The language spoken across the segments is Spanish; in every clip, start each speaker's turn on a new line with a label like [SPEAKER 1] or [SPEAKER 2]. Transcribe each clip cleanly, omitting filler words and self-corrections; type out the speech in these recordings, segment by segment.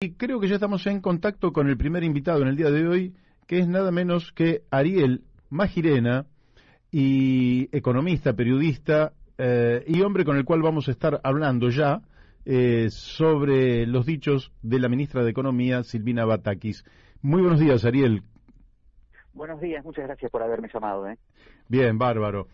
[SPEAKER 1] Y creo que ya estamos en contacto con el primer invitado en el día de hoy, que es nada menos que Ariel Magirena, y economista, periodista y hombre con el cual vamos a estar hablando ya sobre los dichos de la ministra de Economía, Silvina Batakis. Muy buenos días, Ariel.
[SPEAKER 2] Buenos días, muchas gracias por haberme llamado.
[SPEAKER 1] Bien, bárbaro.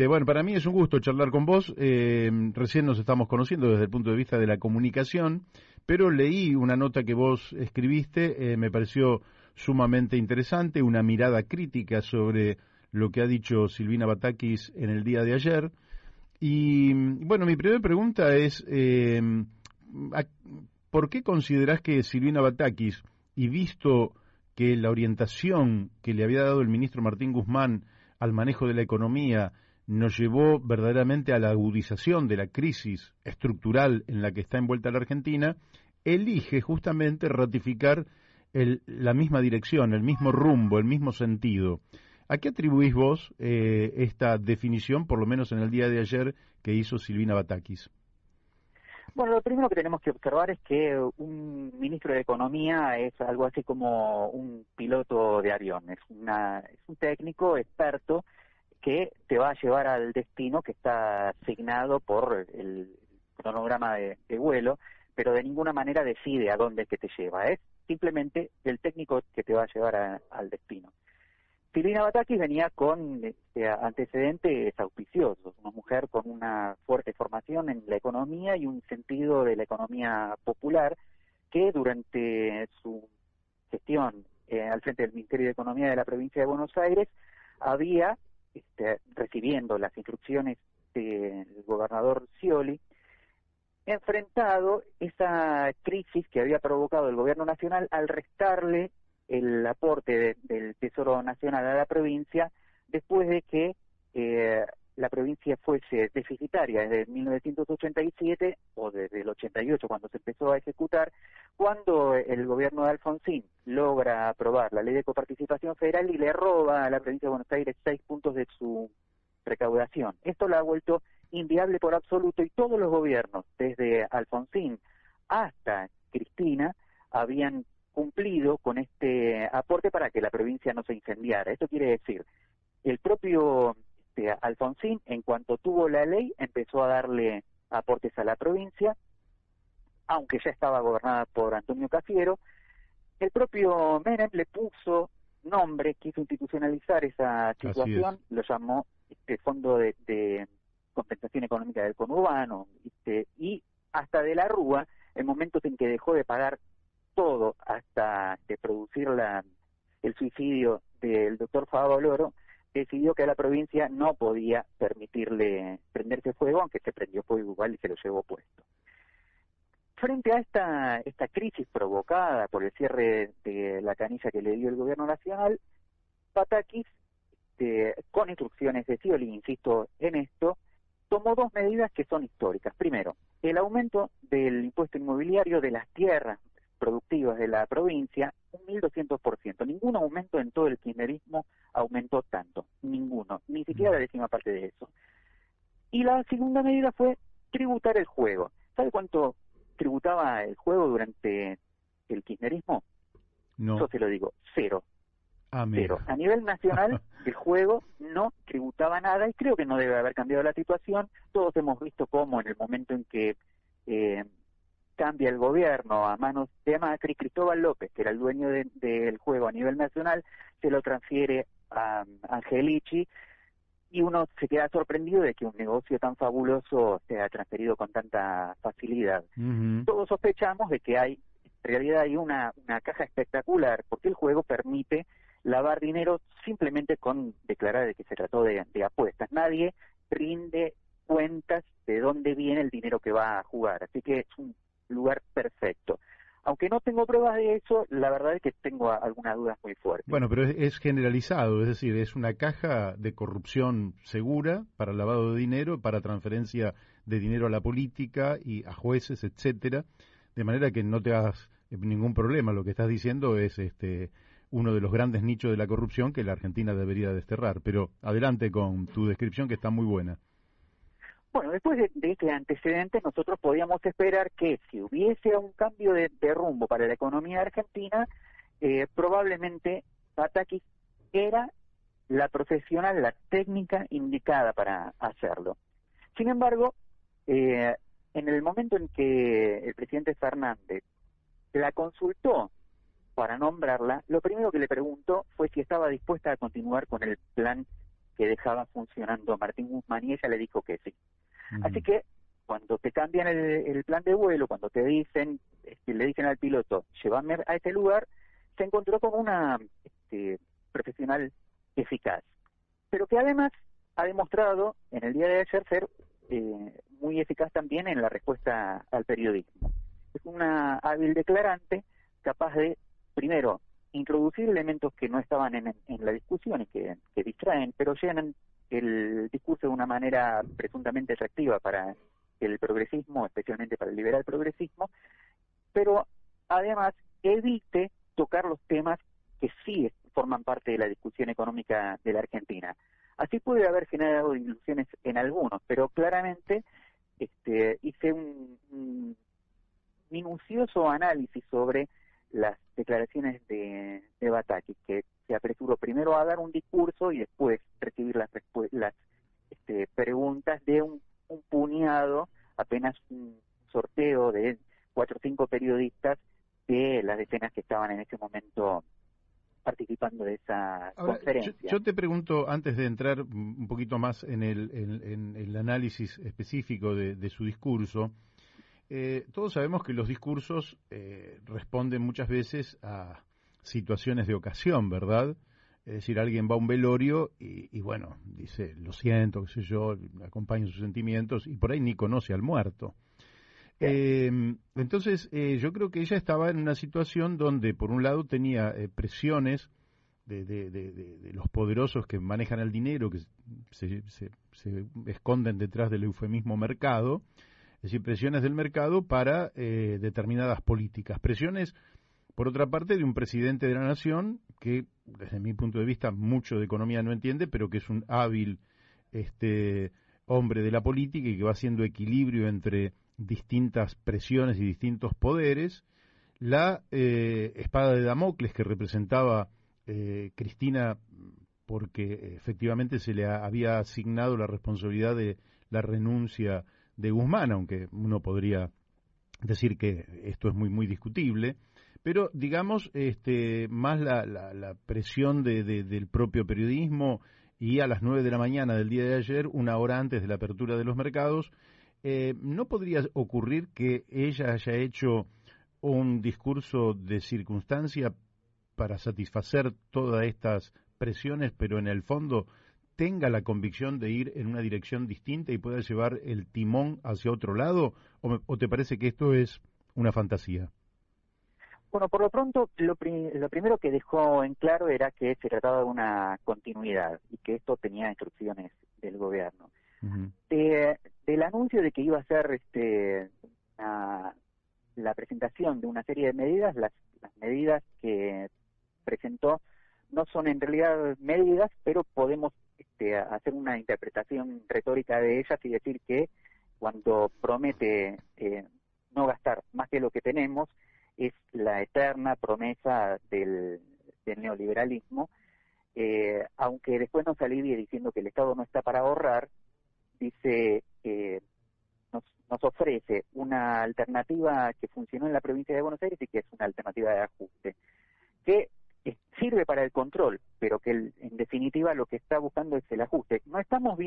[SPEAKER 1] Bueno, para mí es un gusto charlar con vos. Recién nos estamos conociendo desde el punto de vista de la comunicación, pero leí una nota que vos escribiste, me pareció sumamente interesante, una mirada crítica sobre lo que ha dicho Silvina Batakis en el día de ayer. Y bueno, mi primera pregunta es, ¿por qué considerás que Silvina Batakis, y visto que la orientación que le había dado el ministro Martín Guzmán al manejo de la economía nos llevó verdaderamente a la agudización de la crisis estructural en la que está envuelta la Argentina, elige justamente ratificar la misma dirección, el mismo rumbo, el mismo sentido? ¿A qué atribuís vos esta definición, por lo menos en el día de ayer, que hizo Silvina Batakis?
[SPEAKER 2] Bueno, lo primero que tenemos que observar es que un ministro de Economía es algo así como un piloto de avión, es un técnico experto que te va a llevar al destino que está asignado por el cronograma de vuelo, pero de ninguna manera decide a dónde es que te lleva, es simplemente el técnico que te va a llevar al destino. Silvina Batakis venía con antecedentes auspiciosos, una mujer con una fuerte formación en la economía y un sentido de la economía popular que durante su gestión al frente del Ministerio de Economía de la provincia de Buenos Aires había, recibiendo las instrucciones del gobernador Scioli, enfrentado esa crisis que había provocado el gobierno nacional al restarle el aporte del Tesoro Nacional a la provincia después de que la provincia fuese deficitaria desde 1987 o desde el 88 cuando se empezó a ejecutar, cuando el gobierno de Alfonsín logra aprobar la ley de coparticipación federal y le roba a la provincia de Buenos Aires 6 puntos de su recaudación. Esto la ha vuelto inviable por absoluto y todos los gobiernos, desde Alfonsín hasta Cristina, habían cumplido con este aporte para que la provincia no se incendiara. Esto quiere decir, el propio Alfonsín, en cuanto tuvo la ley, empezó a darle aportes a la provincia, aunque ya estaba gobernada por Antonio Cafiero. El propio Menem le puso nombre, quiso institucionalizar esa situación, lo llamó Fondo de Compensación Económica del Conurbano, y hasta de la Rúa, en momentos en que dejó de pagar todo hasta producir el suicidio del doctor Fabio Loro, decidió que a la provincia no podía permitirle prenderse fuego, aunque se prendió fuego igual y se lo llevó puesto. Frente a esta crisis provocada por el cierre de la canilla que le dio el gobierno nacional, Batakis, con instrucciones de Scioli, insisto en esto, tomó dos medidas que son históricas. Primero, el aumento del impuesto inmobiliario de las tierras productivas de la provincia, un 1.200%. Ningún aumento en todo el kirchnerismo aumentó tanto, ninguno, ni siquiera la décima parte de eso. Y la segunda medida fue tributar el juego. ¿Sabe cuánto tributaba el juego durante el kirchnerismo?
[SPEAKER 1] No.
[SPEAKER 2] Yo se lo digo, cero.
[SPEAKER 1] Cero.
[SPEAKER 2] A nivel nacional, el juego no tributaba nada y creo que no debe haber cambiado la situación. Todos hemos visto cómo en el momento en que cambia el gobierno a manos de Macri, Cristóbal López, que era el dueño del juego a nivel nacional, se lo transfiere a Angelici y uno se queda sorprendido de que un negocio tan fabuloso sea transferido con tanta facilidad. Todos sospechamos de que en realidad hay una caja espectacular, porque el juego permite lavar dinero simplemente con declarar de que se trató de apuestas. Nadie rinde cuentas de dónde viene el dinero que va a jugar, así que es un lugar perfecto. Aunque no tengo pruebas de eso, la verdad es que tengo algunas dudas muy fuertes.
[SPEAKER 1] Bueno, pero es generalizado, es decir, es una caja de corrupción segura para lavado de dinero, para transferencia de dinero a la política y a jueces, etcétera, de manera que no te hagas ningún problema. Lo que estás diciendo es uno de los grandes nichos de la corrupción que la Argentina debería desterrar. Pero adelante con tu descripción, que está muy buena.
[SPEAKER 2] Bueno, después de este antecedente, nosotros podíamos esperar que si hubiese un cambio de rumbo para la economía argentina, probablemente Batakis era la profesional, la técnica indicada para hacerlo. Sin embargo, en el momento en que el presidente Fernández la consultó para nombrarla, lo primero que le preguntó fue si estaba dispuesta a continuar con el plan que dejaba funcionando Martín Guzmán, y ella le dijo que sí. Así que cuando te cambian el plan de vuelo, cuando te dicen, le dicen al piloto, llévame a este lugar, se encontró con una profesional eficaz, pero que además ha demostrado en el día de ayer ser muy eficaz también en la respuesta al periodismo. Es una hábil declarante, capaz de, primero, introducir elementos que no estaban en la discusión y que distraen, pero llenan el discurso de una manera presuntamente atractiva para el progresismo, especialmente para el liberal progresismo, pero además evite tocar los temas que sí forman parte de la discusión económica de la Argentina. Así puede haber generado ilusiones en algunos, pero claramente hice un minucioso análisis sobre las declaraciones de Batakis, que se apresuró primero a dar un discurso y después recibir las preguntas de un puñado, apenas un sorteo de 4 o 5 periodistas de las decenas que estaban en ese momento participando de esa conferencia.
[SPEAKER 1] Yo te pregunto, antes de entrar un poquito más en el análisis específico de su discurso, todos sabemos que los discursos responden muchas veces a situaciones de ocasión, ¿verdad? Es decir, alguien va a un velorio y bueno, dice, lo siento, qué sé yo, acompaña sus sentimientos y por ahí ni conoce al muerto. Entonces, yo creo que ella estaba en una situación donde, por un lado, tenía presiones de los poderosos que manejan el dinero, que se esconden detrás del eufemismo mercado, es decir, presiones del mercado para determinadas políticas. Presiones, por otra parte, de un presidente de la nación que, desde mi punto de vista, mucho de economía no entiende, pero que es un hábil hombre de la política y que va haciendo equilibrio entre distintas presiones y distintos poderes. La espada de Damocles que representaba Cristina, porque efectivamente se le había asignado la responsabilidad de la renuncia de Guzmán, aunque uno podría decir que esto es muy muy discutible, pero digamos más la presión del propio periodismo, y a las 9 de la mañana del día de ayer, una hora antes de la apertura de los mercados, ¿no podría ocurrir que ella haya hecho un discurso de circunstancia para satisfacer todas estas presiones, pero en el fondo tenga la convicción de ir en una dirección distinta y pueda llevar el timón hacia otro lado? ¿O te parece que esto es una fantasía?
[SPEAKER 2] Bueno, por lo pronto, lo primero que dejó en claro era que se trataba de una continuidad y que esto tenía instrucciones del gobierno. Uh-huh. Del anuncio de que iba a ser la presentación de una serie de medidas, las medidas que presentó no son en realidad medidas, pero podemos hacer una interpretación retórica de ellas y decir que cuando promete no gastar más que lo que tenemos, es la eterna promesa del neoliberalismo, aunque después nos alivie diciendo que el Estado no está para ahorrar. Dice nos ofrece una alternativa que funcionó en la provincia de Buenos Aires y que es una alternativa de ajuste, que sirve para el control, pero que en definitiva lo que está buscando es el ajuste. No estamos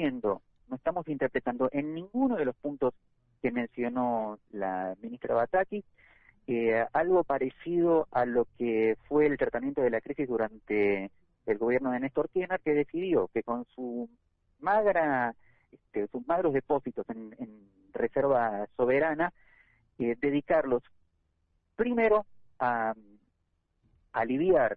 [SPEAKER 2] interpretando en ninguno de los puntos que mencionó la ministra Batakis algo parecido a lo que fue el tratamiento de la crisis durante el gobierno de Néstor Kirchner, que decidió que con sus magros depósitos en reserva soberana, dedicarlos primero a aliviar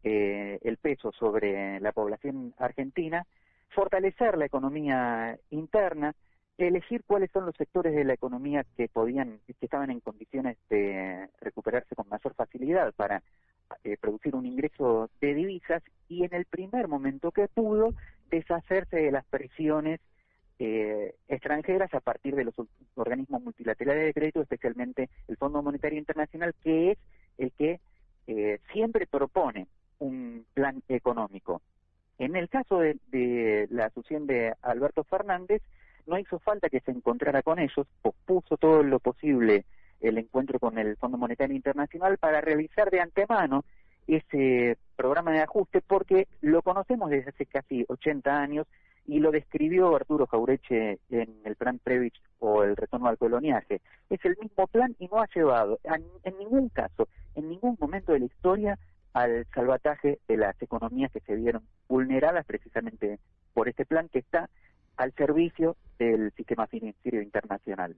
[SPEAKER 2] el peso sobre la población argentina, fortalecer la economía interna, elegir cuáles son los sectores de la economía que estaban en condiciones de recuperarse con mayor facilidad para producir un ingreso de divisas, y en el primer momento que pudo, deshacerse de las presiones extranjeras a partir de los organismos multilaterales de crédito, especialmente el Fondo Monetario Internacional, que es el que siempre propone un plan económico. En el caso de la asunción de Alberto Fernández, no hizo falta que se encontrara con ellos, pospuso todo lo posible el encuentro con el Fondo Monetario Internacional para realizar de antemano ese programa de ajuste, porque lo conocemos desde hace casi 80 años y lo describió Arturo Jauretche en el plan Previc o el retorno al coloniaje. Es el mismo plan y no ha llevado en ningún caso, en ningún momento de la historia, al salvataje de las economías que se vieron vulneradas precisamente por este plan que está al servicio del sistema financiero internacional.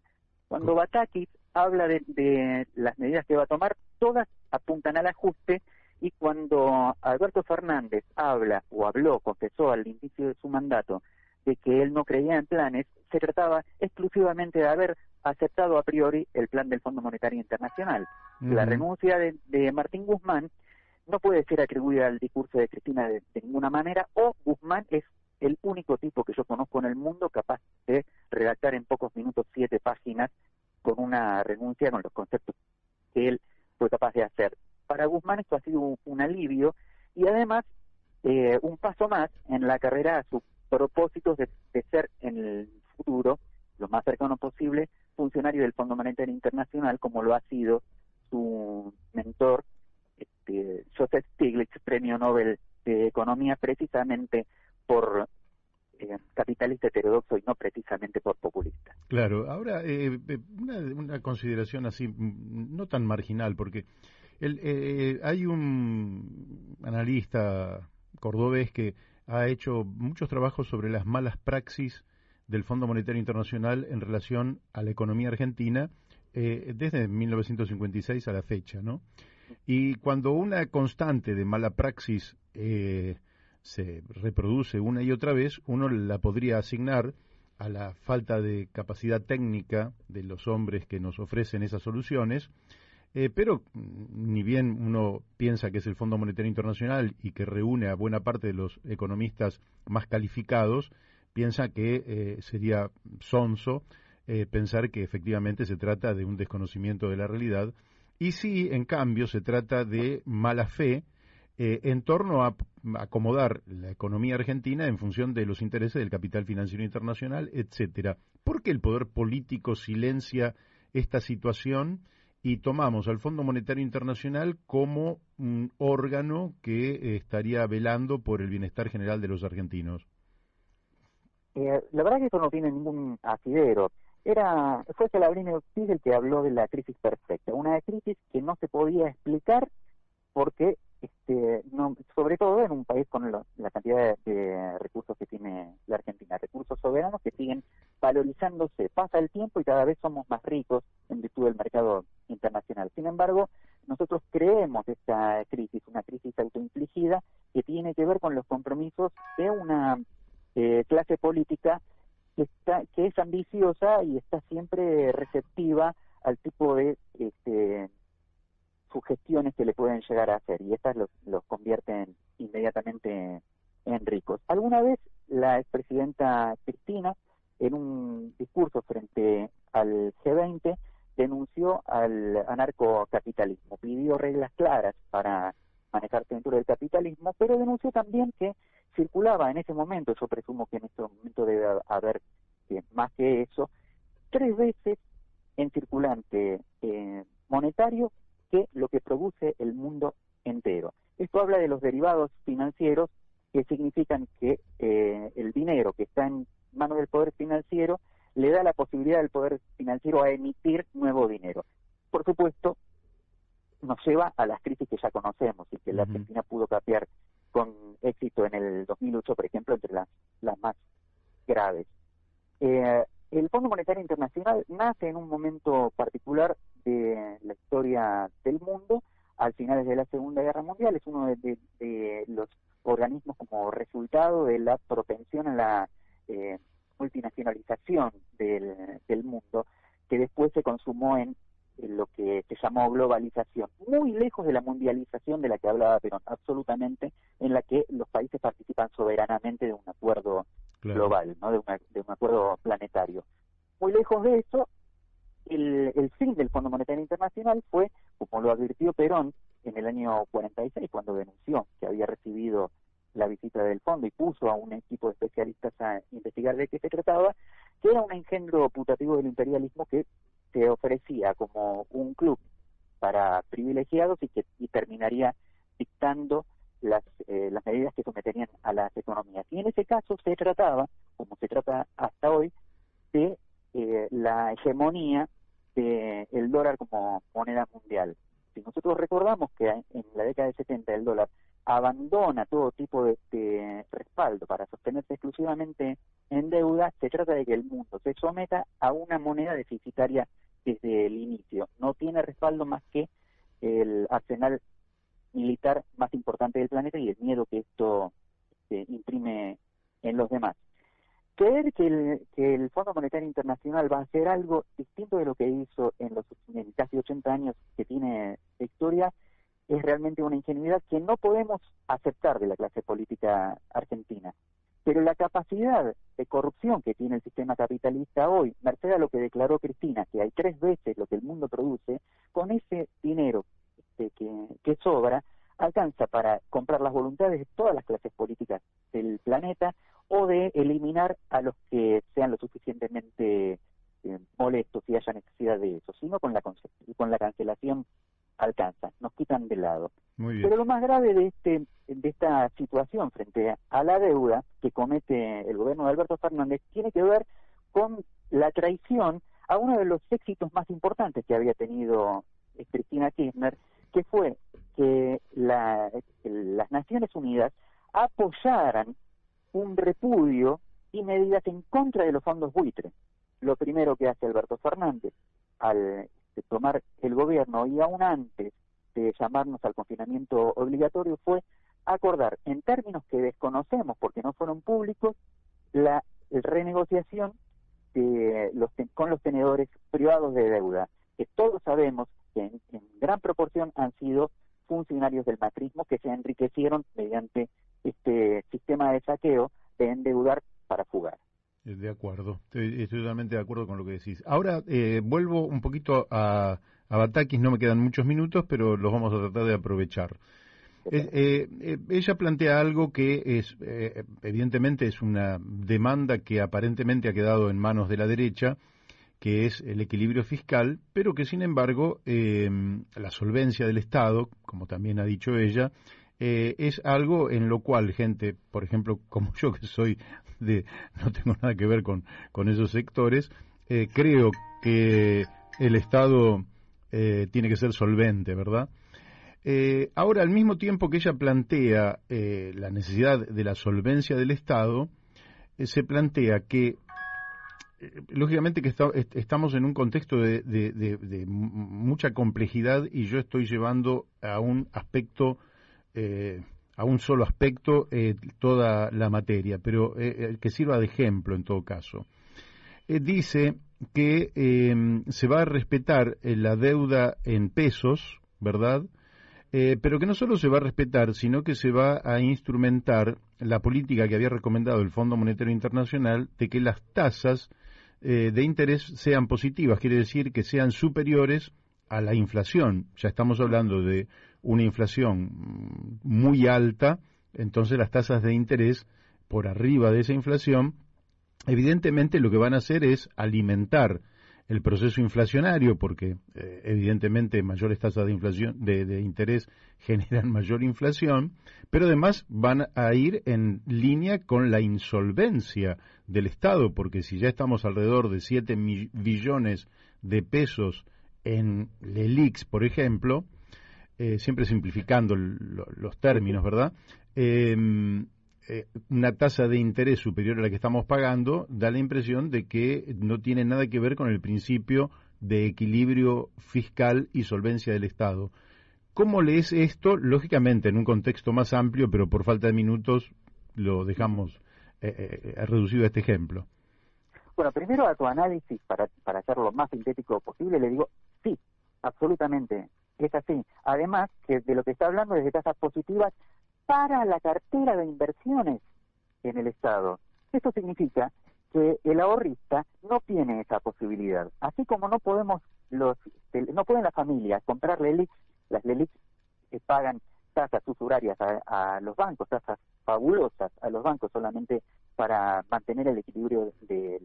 [SPEAKER 2] Cuando Batakis habla de las medidas que va a tomar, todas apuntan al ajuste, y cuando Alberto Fernández habla o habló, confesó al inicio de su mandato de que él no creía en planes, se trataba exclusivamente de haber aceptado a priori el plan del Fondo Monetario Internacional. La renuncia de Martín Guzmán no puede ser atribuida al discurso de Cristina de ninguna manera, o Guzmán es el único tipo que yo conozco en el mundo capaz de redactar en pocos minutos 7 páginas con una renuncia, con los conceptos que él fue capaz de hacer. Para Guzmán esto ha sido un alivio y además un paso más en la carrera a sus propósitos de ser en el futuro, lo más cercano posible, funcionario del Fondo Monetario Internacional, como lo ha sido su mentor, Joseph Stiglitz, premio Nobel de Economía, precisamente por capitalista heterodoxo y no precisamente por populista.
[SPEAKER 1] Claro, ahora una consideración así, no tan marginal, porque hay un analista cordobés que ha hecho muchos trabajos sobre las malas praxis del Fondo Monetario Internacional en relación a la economía argentina desde 1956 a la fecha, ¿no? Y cuando una constante de mala praxis se reproduce una y otra vez, uno la podría asignar a la falta de capacidad técnica de los hombres que nos ofrecen esas soluciones, pero ni bien uno piensa que es el Fondo Monetario Internacional y que reúne a buena parte de los economistas más calificados, piensa que sería sonso pensar que efectivamente se trata de un desconocimiento de la realidad, y sí, en cambio, se trata de mala fe en torno a acomodar la economía argentina en función de los intereses del capital financiero internacional, etcétera. ¿Por qué el poder político silencia esta situación y tomamos al Fondo Monetario Internacional como un órgano que estaría velando por el bienestar general de los argentinos?
[SPEAKER 2] La verdad que esto no tiene ningún asidero. Fue Scalabrini Ortiz el que habló de la crisis perfecta, una crisis que no se podía explicar porque, sobre todo en un país con la cantidad de recursos que tiene la Argentina, recursos soberanos que siguen valorizándose, pasa el tiempo y cada vez somos más ricos en virtud del mercado internacional. Sin embargo, nosotros creemos esta crisis, una crisis autoinfligida que tiene que ver con los compromisos de una clase política que es ambiciosa y está siempre receptiva al tipo de sugestiones que le pueden llegar a hacer, y estas los convierten inmediatamente en ricos. Alguna vez la expresidenta Cristina, en un discurso frente al G20, denunció al anarcocapitalismo, pidió reglas claras para manejarse dentro del capitalismo, pero denunció también que circulaba en ese momento, yo presumo que en este momento debe haber más que eso, 3 veces en circulante monetario que lo que produce el mundo entero. Esto habla de los derivados financieros, que significan que el dinero que está en manos del poder financiero le da la posibilidad al poder financiero a emitir nuevo dinero. Por supuesto, nos lleva a las crisis que ya conocemos y que la Argentina pudo capear con éxito en el 2008, por ejemplo, entre las más graves. El Fondo Monetario Internacional nace en un momento particular de la historia del mundo, al finales de la Segunda Guerra Mundial. Es uno de los organismos como resultado de la propensión a la multinacionalización del mundo, que después se consumó en lo que se llamó globalización, muy lejos de la mundialización de la que hablaba Perón, absolutamente, en la que los países participan soberanamente de un acuerdo global, ¿no? de un acuerdo planetario. Muy lejos de eso, el fin del Fondo Monetario Internacional fue, como lo advirtió Perón en el año 46, cuando denunció que había recibido la visita del fondo y puso a un equipo de especialistas a investigar de qué se trataba, que era un engendro putativo del imperialismo que se ofrecía como un club para privilegiados y terminaría dictando las medidas que someterían a las economías. Y en ese caso se trataba, como se trata hasta hoy, de la hegemonía del dólar como moneda mundial. Si nosotros recordamos que en la década de 70 el dólar abandona todo tipo de respaldo para sostenerse exclusivamente en deuda, se trata de que el mundo se someta a una moneda deficitaria desde el inicio. No tiene respaldo más que el arsenal militar más importante del planeta y el miedo que esto imprime en los demás. Creer que el Fondo Monetario Internacional va a hacer algo distinto de lo que hizo en casi 80 años que tiene de historia es realmente una ingenuidad que no podemos aceptar de la clase política argentina. Pero la capacidad de corrupción que tiene el sistema capitalista hoy, merced a lo que declaró Cristina, que hay 3 veces lo que el mundo produce, con ese dinero que sobra, alcanza para comprar las voluntades de todas las clases políticas del planeta o de eliminar a los que sean lo suficientemente molestos y haya necesidad de eso, sino con la cancelación alcanza, nos quitan de lado.
[SPEAKER 1] Muy bien.
[SPEAKER 2] Pero lo más grave de esta situación frente a la deuda que comete el gobierno de Alberto Fernández tiene que ver con la traición a uno de los éxitos más importantes que había tenido Cristina Kirchner, que fue que las Naciones Unidas apoyaran un repudio y medidas en contra de los fondos buitre. Lo primero que hace Alberto Fernández al tomar el gobierno y aún antes de llamarnos al confinamiento obligatorio fue acordar en términos que desconocemos porque no fueron públicos la renegociación con los tenedores privados de deuda, que todos sabemos que en gran proporción han sido funcionarios del macrismo que se enriquecieron mediante este sistema de saqueo de endeudar para fugar.
[SPEAKER 1] De acuerdo, estoy totalmente de acuerdo con lo que decís. Ahora vuelvo un poquito a Batakis, no me quedan muchos minutos, pero los vamos a tratar de aprovechar. Ella plantea algo que es, evidentemente, es una demanda que aparentemente ha quedado en manos de la derecha, que es el equilibrio fiscal, pero que sin embargo la solvencia del Estado, como también ha dicho ella, es algo en lo cual gente, por ejemplo, como yo que soy no tengo nada que ver con esos sectores, creo que el Estado tiene que ser solvente, ¿verdad? Ahora, al mismo tiempo que ella plantea la necesidad de la solvencia del Estado, se plantea que lógicamente que estamos en un contexto de mucha complejidad y yo estoy llevando a un aspecto, a un solo aspecto toda la materia, pero que sirva de ejemplo en todo caso. Dice que se va a respetar la deuda en pesos, ¿verdad? Pero que no solo se va a respetar, sino que se va a instrumentar la política que había recomendado el Fondo Monetario Internacional de que las tasas de interés sean positivas, quiere decir que sean superiores a la inflación. Ya estamos hablando de una inflación muy alta, entonces las tasas de interés por arriba de esa inflación, evidentemente lo que van a hacer es alimentar el proceso inflacionario, porque evidentemente mayores tasas de inflación de interés generan mayor inflación, pero además van a ir en línea con la insolvencia del Estado, porque si ya estamos alrededor de 7 billones de pesos en LELIX, por ejemplo, siempre simplificando los términos, ¿verdad? Una tasa de interés superior a la que estamos pagando da la impresión de que no tiene nada que ver con el principio de equilibrio fiscal y solvencia del Estado. ¿Cómo lees esto? Lógicamente, en un contexto más amplio, pero por falta de minutos lo dejamos reducido a este ejemplo.
[SPEAKER 2] Bueno, primero a tu análisis, para hacerlo lo más sintético posible, le digo, sí, absolutamente, es así. Además, que de lo que está hablando es de tasas positivas para la cartera de inversiones en el Estado. Esto significa que el ahorrista no tiene esa posibilidad. Así como no podemos no pueden las familias comprar LELIQs, las LELIQs pagan tasas usurarias a los bancos, tasas fabulosas a los bancos solamente para mantener el equilibrio de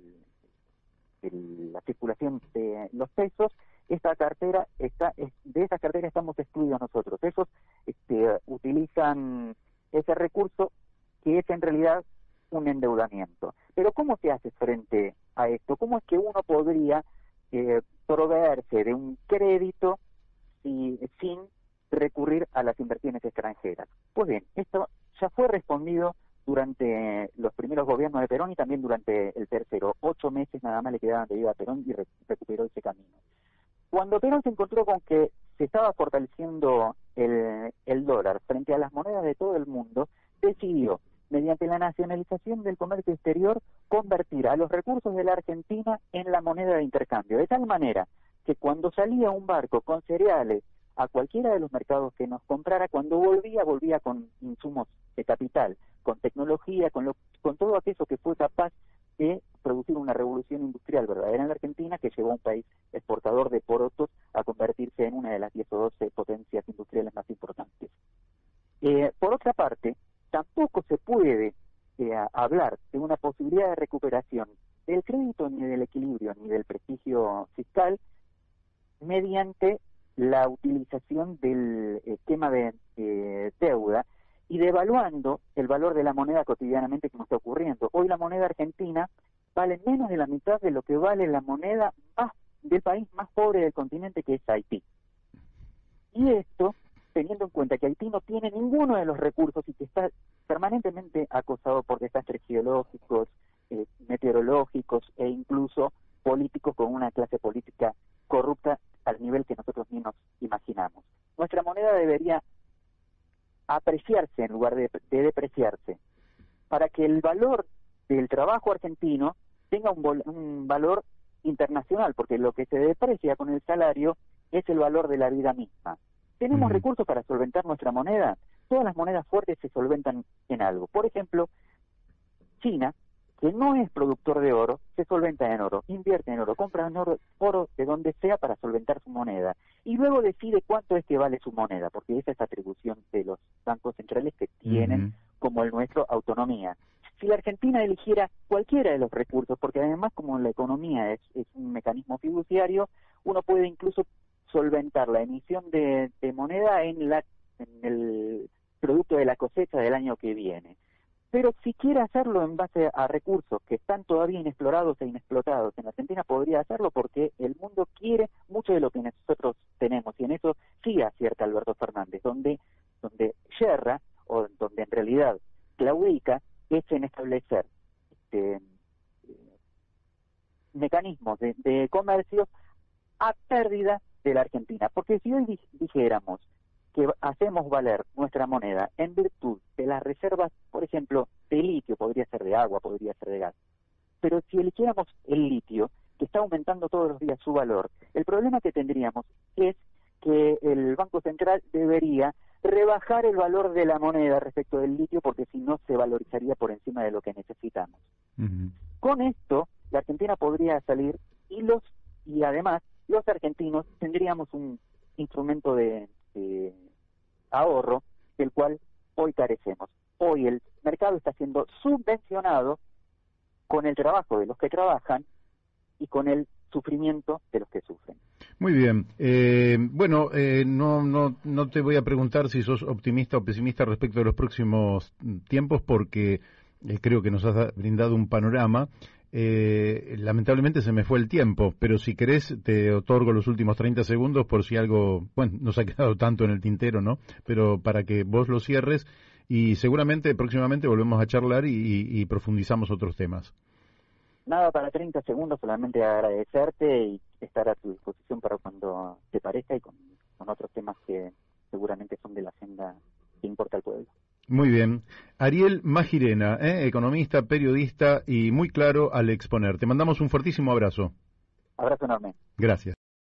[SPEAKER 2] la circulación de los pesos. De esa cartera estamos excluidos nosotros. Esos utilizan ese recurso que es en realidad un endeudamiento. Pero ¿cómo se hace frente a esto? ¿Cómo es que uno podría proveerse de un crédito sin recurrir a las inversiones extranjeras? Pues bien, esto ya fue respondido durante los primeros gobiernos de Perón y también durante el tercero. 8 meses nada más le quedaban de vida a Perón y recuperó ese camino. Cuando Perón se encontró con que se estaba fortaleciendo el dólar frente a las monedas de todo el mundo, decidió, mediante la nacionalización del comercio exterior, convertir a los recursos de la Argentina en la moneda de intercambio, de tal manera que cuando salía un barco con cereales a cualquiera de los mercados que nos comprara, cuando volvía con insumos de capital, con tecnología, con todo aquello que fue capaz de producir una revolución industrial verdadera en la Argentina, que llevó a un país exportador de porotos a convertirse en una de las 10 o 12 potencias industriales más importantes. Por otra parte, tampoco se puede hablar de una posibilidad de recuperación del crédito, ni del equilibrio, ni del prestigio fiscal mediante la utilización del esquema de deuda y devaluando el valor de la moneda cotidianamente, como está ocurriendo. Hoy la moneda argentina vale menos de la mitad de lo que vale la moneda del país más pobre del continente, que es Haití. Y esto teniendo en cuenta que Haití no tiene ninguno de los recursos y que está permanentemente acosado por desastres geológicos, meteorológicos e incluso políticos, con una clase política corrupta al nivel que nosotros ni nos imaginamos. Nuestra moneda debería apreciarse en lugar de depreciarse, para que el valor del trabajo argentino tenga un valor internacional, porque lo que se deprecia con el salario es el valor de la vida misma. ¿Tenemos recursos para solventar nuestra moneda? Todas las monedas fuertes se solventan en algo. Por ejemplo, China, que no es productor de oro, se solventa en oro, invierte en oro, compra en oro de donde sea para solventar su moneda. Y luego decide cuánto es que vale su moneda, porque esa es atribución de los bancos centrales que tienen, como el nuestro, autonomía. Si la Argentina eligiera cualquiera de los recursos, porque además como la economía es un mecanismo fiduciario, uno puede incluso solventar la emisión de moneda en el producto de la cosecha del año que viene. Pero si quiere hacerlo en base a recursos que están todavía inexplorados e inexplotados, en Argentina podría hacerlo porque el mundo quiere mucho de lo que nosotros tenemos, y en eso sí acierta Alberto Fernández, donde yerra, o donde en realidad claudica, es en establecer mecanismos de comercio a pérdida de la Argentina. Porque si hoy dijéramos que hacemos valer nuestra moneda en virtud de las reservas, por ejemplo, de litio, podría ser de agua, podría ser de gas, pero si eligiéramos el litio, que está aumentando todos los días su valor, el problema que tendríamos es que el Banco Central debería rebajar el valor de la moneda respecto del litio, porque si no se valorizaría por encima de lo que necesitamos. Con esto, la Argentina podría salir y además los argentinos tendríamos un instrumento de ahorro del cual hoy carecemos. Hoy el mercado está siendo subvencionado con el trabajo de los que trabajan y con el sufrimiento de los que sufren.
[SPEAKER 1] Muy bien. No te voy a preguntar si sos optimista o pesimista respecto de los próximos tiempos, porque creo que nos has brindado un panorama. Lamentablemente se me fue el tiempo, pero si querés te otorgo los últimos 30 segundos por si algo, nos ha quedado tanto en el tintero, ¿no? Pero para que vos lo cierres y seguramente próximamente volvemos a charlar y profundizamos otros temas.
[SPEAKER 2] Nada, para 30 segundos, solamente agradecerte y estar a tu disposición para cuando te parezca, y con otros temas que seguramente son de la agenda que importa al pueblo.
[SPEAKER 1] Muy bien. Ariel Magirena, economista, periodista y muy claro al exponer. Te mandamos un fuertísimo abrazo.
[SPEAKER 2] Abrazo enorme.
[SPEAKER 1] Gracias.